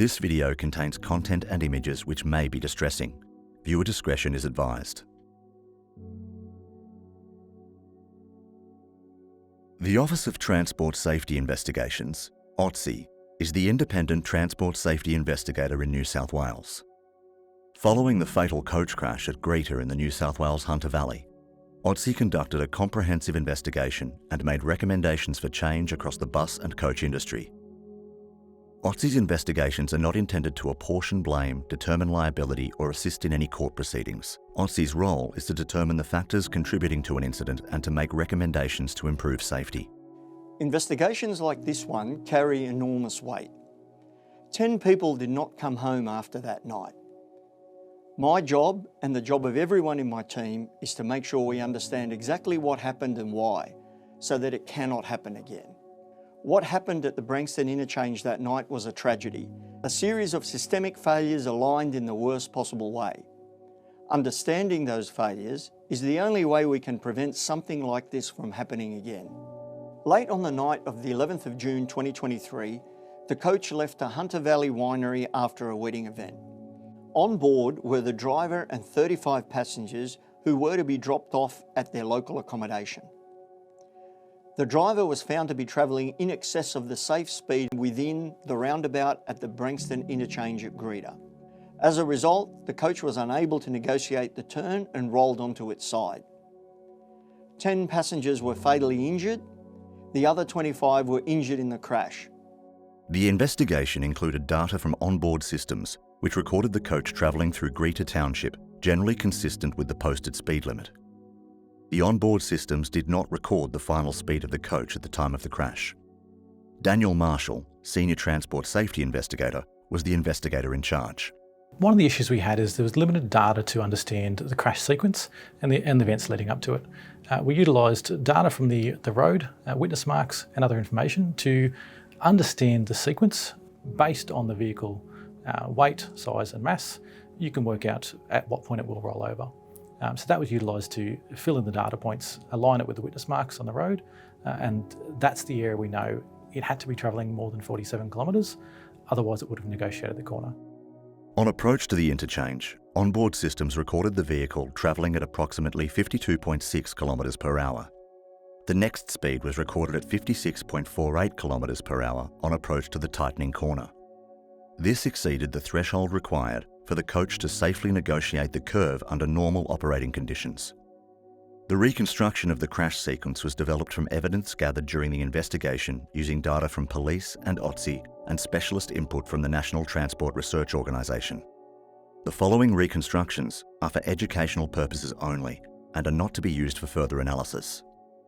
This video contains content and images which may be distressing. Viewer discretion is advised. The Office of Transport Safety Investigations, OTSI, is the independent transport safety investigator in New South Wales. Following the fatal coach crash at Greta in the New South Wales Hunter Valley, OTSI conducted a comprehensive investigation and made recommendations for change across the bus and coach industry. OTSI's investigations are not intended to apportion blame, determine liability, or assist in any court proceedings. OTSI's role is to determine the factors contributing to an incident and to make recommendations to improve safety. Investigations like this one carry enormous weight. 10 people did not come home after that night. My job, and the job of everyone in my team, is to make sure we understand exactly what happened and why, so that it cannot happen again. What happened at the Branxton interchange that night was a tragedy, a series of systemic failures aligned in the worst possible way. Understanding those failures is the only way we can prevent something like this from happening again. Late on the night of the 11th of June 2023, the coach left a Hunter Valley winery after a wedding event. On board were the driver and 35 passengers who were to be dropped off at their local accommodation. The driver was found to be travelling in excess of the safe speed within the roundabout at the Branxton interchange at Greta. As a result, the coach was unable to negotiate the turn and rolled onto its side. 10 passengers were fatally injured. The other 25 were injured in the crash. The investigation included data from onboard systems, which recorded the coach travelling through Greta Township, generally consistent with the posted speed limit. The onboard systems did not record the final speed of the coach at the time of the crash. Daniel Marshall, Senior Transport Safety Investigator, was the investigator in charge. One of the issues we had is there was limited data to understand the crash sequence and the events leading up to it. We utilised data from the road, witness marks and other information to understand the sequence based on the vehicle weight, size and mass. You can work out at what point it will roll over. So that was utilised to fill in the data points, align it with the witness marks on the road, and that's the area we know it had to be travelling more than 47 kilometres, otherwise it would have negotiated the corner. On approach to the interchange, onboard systems recorded the vehicle travelling at approximately 52.6 kilometres per hour. The next speed was recorded at 56.48 kilometres per hour on approach to the tightening corner. This exceeded the threshold required for the coach to safely negotiate the curve under normal operating conditions. The reconstruction of the crash sequence was developed from evidence gathered during the investigation using data from police and OTSI and specialist input from the National Transport Research Organisation. The following reconstructions are for educational purposes only and are not to be used for further analysis.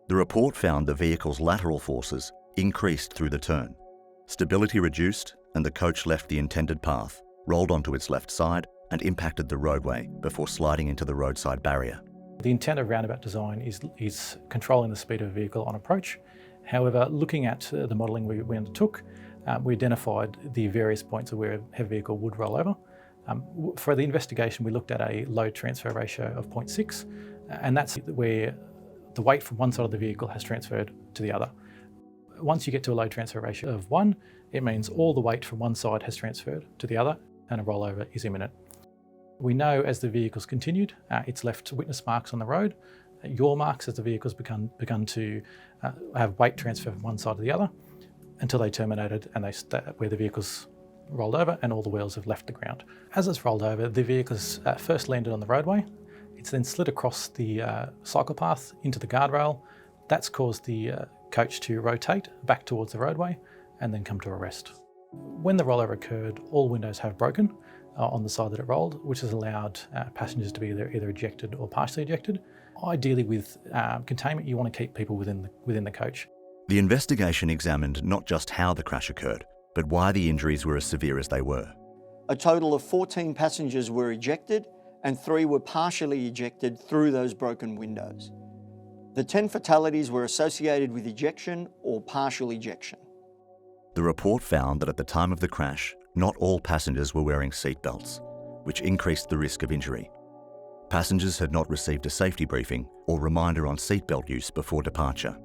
The report found the vehicle's lateral forces increased through the turn. Stability reduced and the coach left the intended path, rolled onto its left side and impacted the roadway before sliding into the roadside barrier. The intent of roundabout design is controlling the speed of a vehicle on approach. However, looking at the modelling we undertook, we identified the various points where a heavy vehicle would roll over. For the investigation, we looked at a load transfer ratio of 0.6, and that's where the weight from one side of the vehicle has transferred to the other. Once you get to a load transfer ratio of 1, it means all the weight from one side has transferred to the other and a rollover is imminent. We know as the vehicle's continued, it's left witness marks on the road, yaw marks as the vehicle's begun to have weight transfer from one side to the other until they terminated and where the vehicle's rolled over and all the wheels have left the ground. As it's rolled over, the vehicle's first landed on the roadway. It's then slid across the cycle path into the guardrail. That's caused the coach to rotate back towards the roadway and then come to a rest. When the rollover occurred, all windows have broken on the side that it rolled, which has allowed passengers to be either ejected or partially ejected. Ideally with containment, you want to keep people within the coach. The investigation examined not just how the crash occurred, but why the injuries were as severe as they were. A total of 14 passengers were ejected and 3 were partially ejected through those broken windows. The 10 fatalities were associated with ejection or partial ejection. The report found that at the time of the crash, not all passengers were wearing seat belts, which increased the risk of injury. Passengers had not received a safety briefing or reminder on seatbelt use before departure.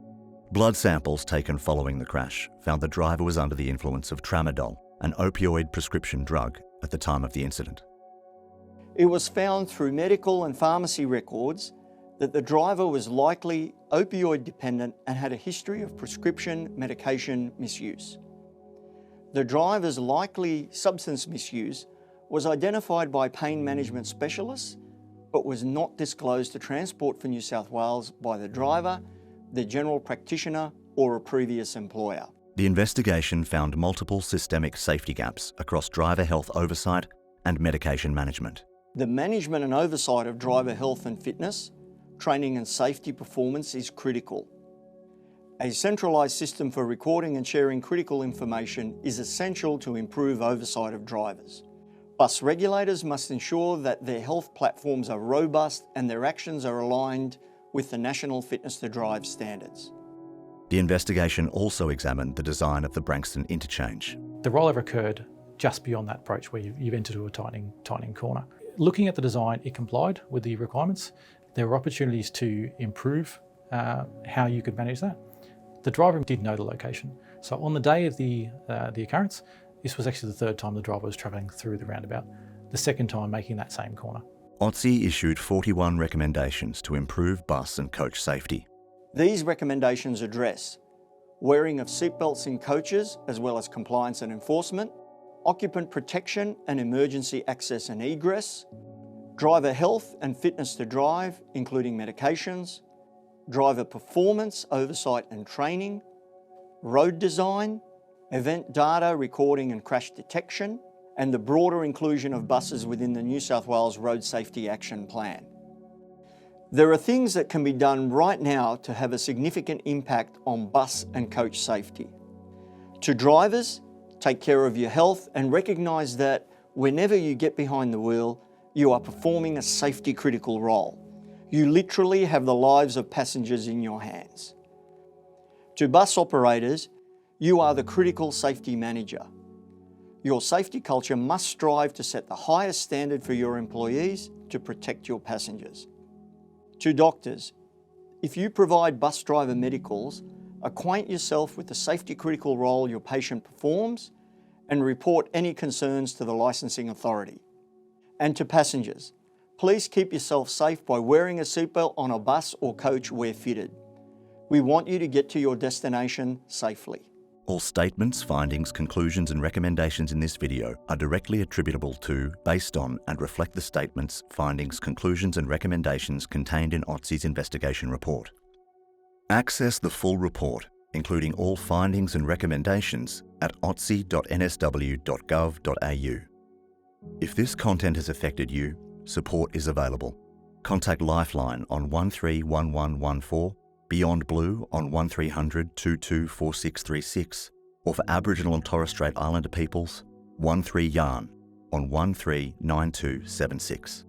Blood samples taken following the crash found the driver was under the influence of tramadol, an opioid prescription drug, at the time of the incident. It was found through medical and pharmacy records that the driver was likely opioid dependent and had a history of prescription medication misuse. The driver's likely substance misuse was identified by pain management specialists, but was not disclosed to Transport for New South Wales by the driver, the general practitioner, or a previous employer. The investigation found multiple systemic safety gaps across driver health oversight and medication management. The management and oversight of driver health and fitness, training and safety performance is critical. A centralised system for recording and sharing critical information is essential to improve oversight of drivers. Bus regulators must ensure that their health platforms are robust and their actions are aligned with the National Fitness to Drive standards. The investigation also examined the design of the Branxton interchange. The rollover occurred just beyond that approach where you've entered a tightening corner. Looking at the design, it complied with the requirements. There were opportunities to improve how you could manage that. The driver did know the location. So on the day of the occurrence, this was actually the third time the driver was travelling through the roundabout, the second time making that same corner. OTSI issued 41 recommendations to improve bus and coach safety. These recommendations address wearing of seatbelts in coaches as well as compliance and enforcement, occupant protection and emergency access and egress, driver health and fitness to drive, including medications, driver performance, oversight and training, road design, event data recording and crash detection, and the broader inclusion of buses within the New South Wales Road Safety Action Plan. There are things that can be done right now to have a significant impact on bus and coach safety. To drivers, take care of your health and recognise that whenever you get behind the wheel, you are performing a safety critical role. You literally have the lives of passengers in your hands. To bus operators, you are the critical safety manager. Your safety culture must strive to set the highest standard for your employees to protect your passengers. To doctors, if you provide bus driver medicals, acquaint yourself with the safety critical role your patient performs and report any concerns to the licensing authority. And to passengers, please keep yourself safe by wearing a seatbelt on a bus or coach where fitted. We want you to get to your destination safely. All statements, findings, conclusions and recommendations in this video are directly attributable to, based on and reflect the statements, findings, conclusions and recommendations contained in OTSI's investigation report. Access the full report, including all findings and recommendations, at otsi.nsw.gov.au. If this content has affected you, support is available. Contact Lifeline on 131114, Beyond Blue on 1300 224636, or for Aboriginal and Torres Strait Islander peoples, 13 Yarn on 139276.